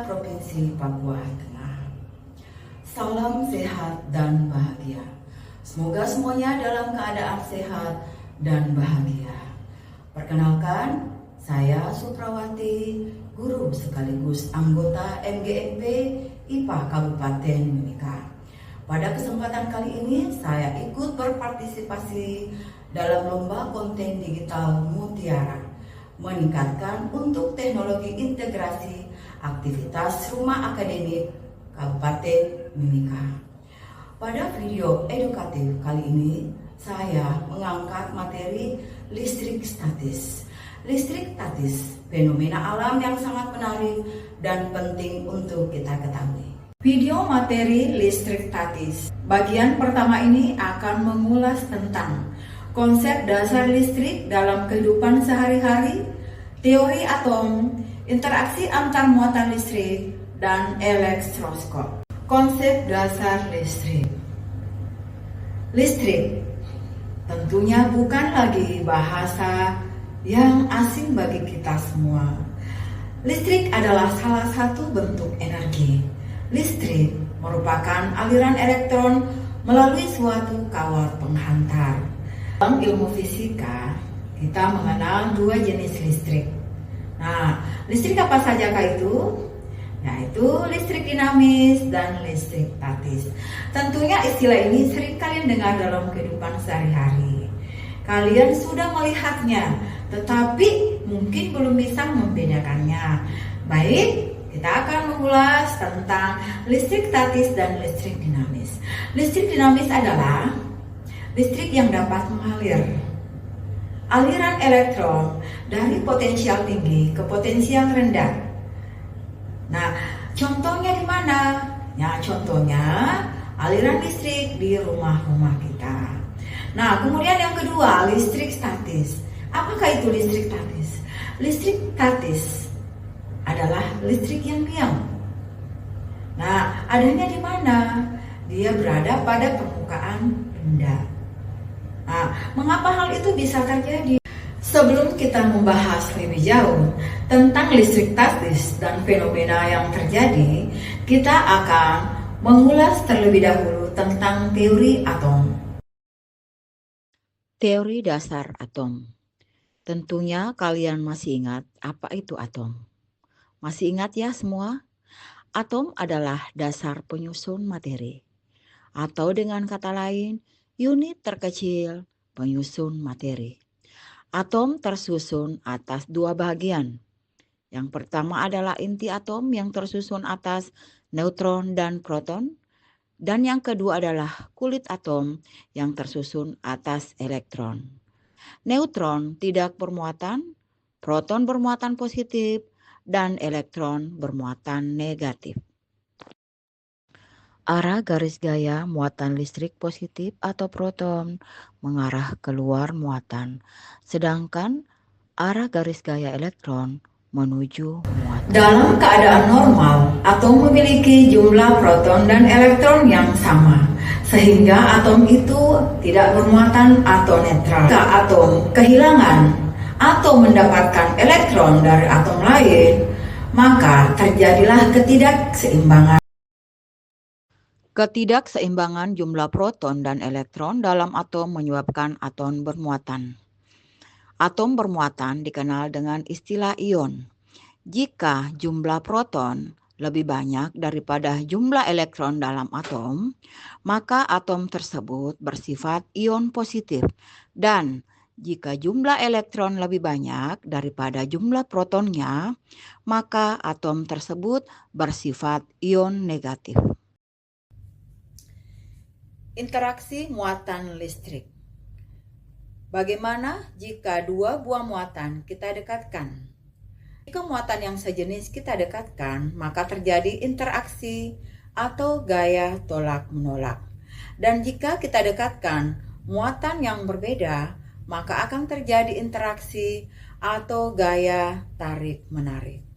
Provinsi Papua Tengah. Salam sehat dan bahagia. Semoga semuanya dalam keadaan sehat dan bahagia. Perkenalkan, saya Suprawati, guru sekaligus anggota MGMP IPA Kabupaten Mimika. Pada kesempatan kali ini, saya ikut berpartisipasi dalam lomba konten digital Mutiara, meningkatkan untuk teknologi integrasi aktivitas rumah akademik Kabupaten Mimika. Pada video edukatif kali ini, saya mengangkat materi listrik statis. Listrik statis, fenomena alam yang sangat menarik dan penting untuk kita ketahui. Video materi listrik statis bagian pertama ini akan mengulas tentang konsep dasar listrik dalam kehidupan sehari-hari, teori atom, interaksi antar muatan listrik, dan elektroskop. Konsep dasar listrik. Listrik tentunya bukan lagi bahasa yang asing bagi kita semua. Listrik adalah salah satu bentuk energi. Listrik merupakan aliran elektron melalui suatu kawat penghantar. Dalam ilmu fisika, kita mengenal dua jenis listrik. Nah, listrik apa sajakah itu? Yaitu listrik dinamis dan listrik statis. Tentunya istilah ini sering kalian dengar dalam kehidupan sehari-hari. Kalian sudah melihatnya, tetapi mungkin belum bisa membedakannya. Baik, kita akan mengulas tentang listrik statis dan listrik dinamis. Listrik dinamis adalah listrik yang dapat mengalir. Aliran elektron dari potensial tinggi ke potensial rendah. Nah, contohnya di mana? Ya, contohnya aliran listrik di rumah-rumah kita. Nah, kemudian yang kedua, listrik statis. Apakah itu listrik statis? Listrik statis adalah listrik yang diam. Nah, adanya di mana? Dia berada pada permukaan rendah. Nah, mengapa hal itu bisa terjadi? Sebelum kita membahas lebih jauh tentang listrik statis dan fenomena yang terjadi, kita akan mengulas terlebih dahulu tentang teori atom. Teori dasar atom. Tentunya kalian masih ingat apa itu atom. Masih ingat ya semua? Atom adalah dasar penyusun materi. Atau dengan kata lain, unit terkecil penyusun materi. Atom tersusun atas dua bagian. Yang pertama adalah inti atom yang tersusun atas neutron dan proton. Dan yang kedua adalah kulit atom yang tersusun atas elektron. Neutron tidak bermuatan, proton bermuatan positif, dan elektron bermuatan negatif. Arah garis gaya muatan listrik positif atau proton mengarah keluar muatan, sedangkan arah garis gaya elektron menuju muatan. Dalam keadaan normal, atom memiliki jumlah proton dan elektron yang sama, sehingga atom itu tidak bermuatan atau netral. Jika atom kehilangan atau mendapatkan elektron dari atom lain, maka terjadilah ketidakseimbangan. Ketidakseimbangan jumlah proton dan elektron dalam atom menyebabkan atom bermuatan. Atom bermuatan dikenal dengan istilah ion. Jika jumlah proton lebih banyak daripada jumlah elektron dalam atom, maka atom tersebut bersifat ion positif. Dan jika jumlah elektron lebih banyak daripada jumlah protonnya, maka atom tersebut bersifat ion negatif. Interaksi muatan listrik. Bagaimana jika dua buah muatan kita dekatkan? Jika muatan yang sejenis kita dekatkan, maka terjadi interaksi atau gaya tolak-menolak. Dan jika kita dekatkan muatan yang berbeda, maka akan terjadi interaksi atau gaya tarik-menarik.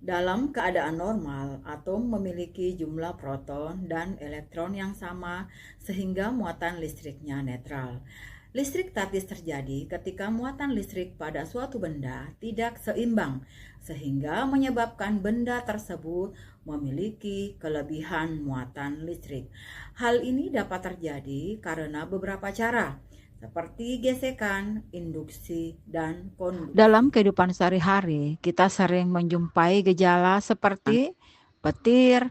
Dalam keadaan normal, atom memiliki jumlah proton dan elektron yang sama sehingga muatan listriknya netral. Listrik statis terjadi ketika muatan listrik pada suatu benda tidak seimbang, sehingga menyebabkan benda tersebut memiliki kelebihan muatan listrik. Hal ini dapat terjadi karena beberapa cara, seperti gesekan, induksi, dan konduksi. Dalam kehidupan sehari-hari, kita sering menjumpai gejala seperti petir,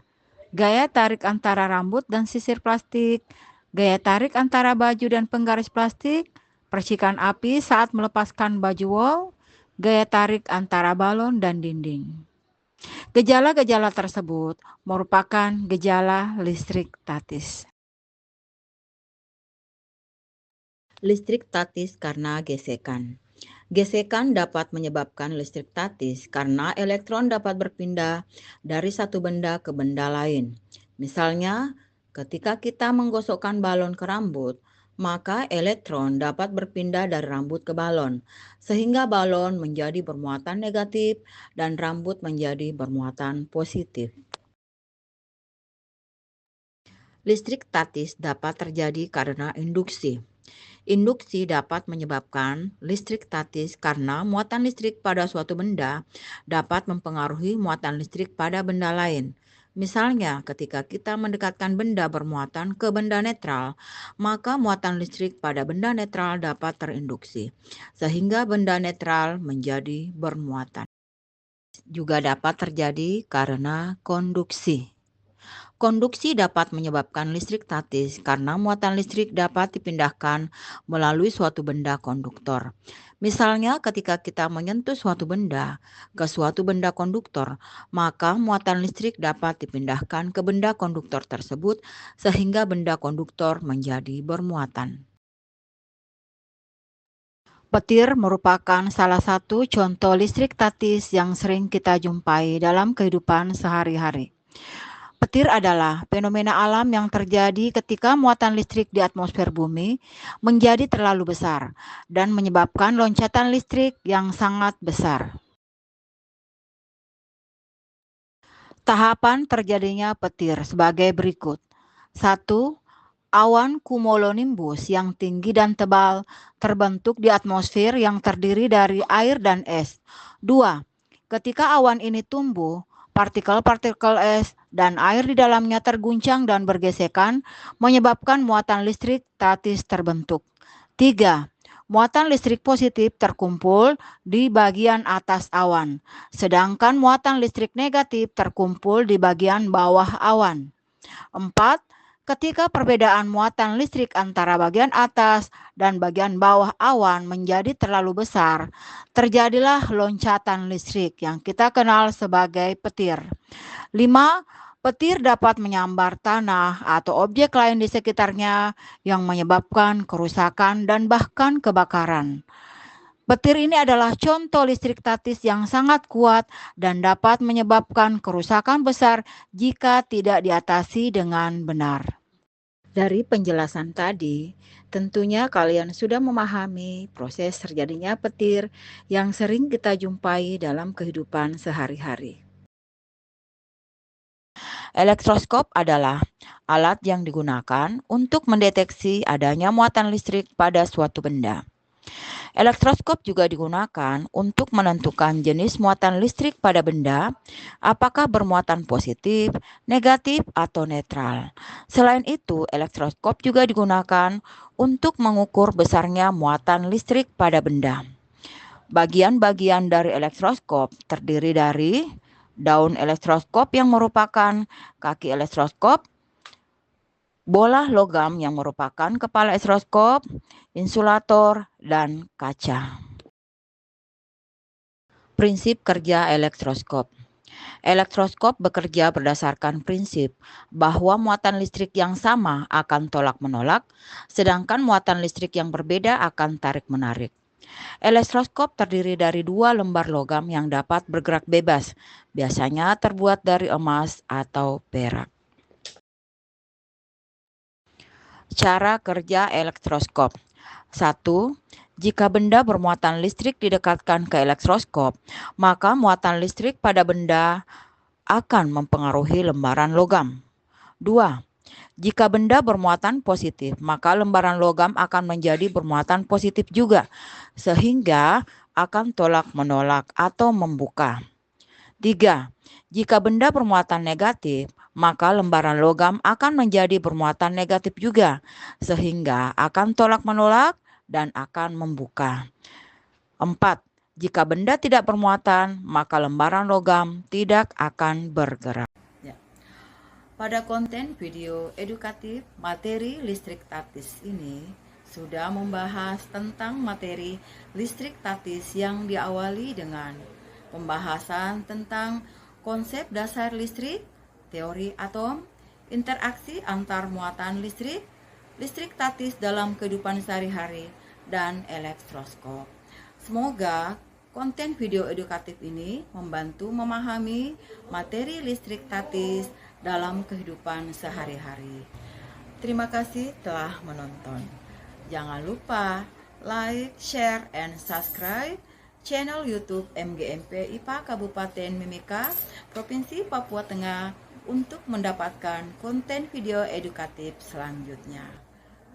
gaya tarik antara rambut dan sisir plastik, gaya tarik antara baju dan penggaris plastik, percikan api saat melepaskan baju wol, gaya tarik antara balon dan dinding. Gejala-gejala tersebut merupakan gejala listrik statis. Listrik statis karena gesekan. Gesekan dapat menyebabkan listrik statis karena elektron dapat berpindah dari satu benda ke benda lain. Misalnya, ketika kita menggosokkan balon ke rambut, maka elektron dapat berpindah dari rambut ke balon, sehingga balon menjadi bermuatan negatif dan rambut menjadi bermuatan positif. Listrik statis dapat terjadi karena induksi. Induksi dapat menyebabkan listrik statis karena muatan listrik pada suatu benda dapat mempengaruhi muatan listrik pada benda lain. Misalnya, ketika kita mendekatkan benda bermuatan ke benda netral, maka muatan listrik pada benda netral dapat terinduksi, sehingga benda netral menjadi bermuatan. Juga dapat terjadi karena konduksi. Konduksi dapat menyebabkan listrik statis karena muatan listrik dapat dipindahkan melalui suatu benda konduktor. Misalnya ketika kita menyentuh suatu benda ke suatu benda konduktor, maka muatan listrik dapat dipindahkan ke benda konduktor tersebut sehingga benda konduktor menjadi bermuatan. Petir merupakan salah satu contoh listrik statis yang sering kita jumpai dalam kehidupan sehari-hari. Petir adalah fenomena alam yang terjadi ketika muatan listrik di atmosfer bumi menjadi terlalu besar dan menyebabkan loncatan listrik yang sangat besar. Tahapan terjadinya petir sebagai berikut. 1. Awan cumulonimbus yang tinggi dan tebal terbentuk di atmosfer yang terdiri dari air dan es. 2. Ketika awan ini tumbuh, partikel-partikel es dan air di dalamnya terguncang dan bergesekan, menyebabkan muatan listrik statis terbentuk. 3. Muatan listrik positif terkumpul di bagian atas awan, sedangkan muatan listrik negatif terkumpul di bagian bawah awan. 4. Ketika perbedaan muatan listrik antara bagian atas dan bagian bawah awan menjadi terlalu besar, terjadilah loncatan listrik yang kita kenal sebagai petir. 5. Petir dapat menyambar tanah atau objek lain di sekitarnya yang menyebabkan kerusakan dan bahkan kebakaran. Petir ini adalah contoh listrik statis yang sangat kuat dan dapat menyebabkan kerusakan besar jika tidak diatasi dengan benar. Dari penjelasan tadi, tentunya kalian sudah memahami proses terjadinya petir yang sering kita jumpai dalam kehidupan sehari-hari. Elektroskop adalah alat yang digunakan untuk mendeteksi adanya muatan listrik pada suatu benda. Elektroskop juga digunakan untuk menentukan jenis muatan listrik pada benda, apakah bermuatan positif, negatif, atau netral. Selain itu, elektroskop juga digunakan untuk mengukur besarnya muatan listrik pada benda. Bagian-bagian dari elektroskop terdiri dari daun elektroskop yang merupakan kaki elektroskop, bola logam yang merupakan kepala elektroskop, insulator, dan kaca. Prinsip kerja elektroskop. Elektroskop bekerja berdasarkan prinsip bahwa muatan listrik yang sama akan tolak-menolak, sedangkan muatan listrik yang berbeda akan tarik-menarik. Elektroskop terdiri dari 2 lembar logam yang dapat bergerak bebas, biasanya terbuat dari emas atau perak. Cara kerja elektroskop. 1. Jika benda bermuatan listrik didekatkan ke elektroskop, maka muatan listrik pada benda akan mempengaruhi lembaran logam. 2. Jika benda bermuatan positif, maka lembaran logam akan menjadi bermuatan positif juga, sehingga akan tolak-menolak atau membuka. 3. Jika benda bermuatan negatif, maka lembaran logam akan menjadi bermuatan negatif juga, sehingga akan tolak-menolak dan akan membuka. 4. Jika benda tidak bermuatan, maka lembaran logam tidak akan bergerak. Pada konten video edukatif materi listrik statis ini sudah membahas tentang materi listrik statis yang diawali dengan pembahasan tentang konsep dasar listrik, teori atom, interaksi antar muatan listrik, listrik statis dalam kehidupan sehari-hari, dan elektroskop. Semoga konten video edukatif ini membantu memahami materi listrik statis dalam kehidupan sehari-hari. Terima kasih telah menonton. Jangan lupa like, share, and subscribe channel YouTube MGMP IPA Kabupaten Mimika, Provinsi Papua Tengah untuk mendapatkan konten video edukatif selanjutnya.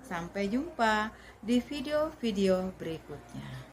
Sampai jumpa di video-video berikutnya.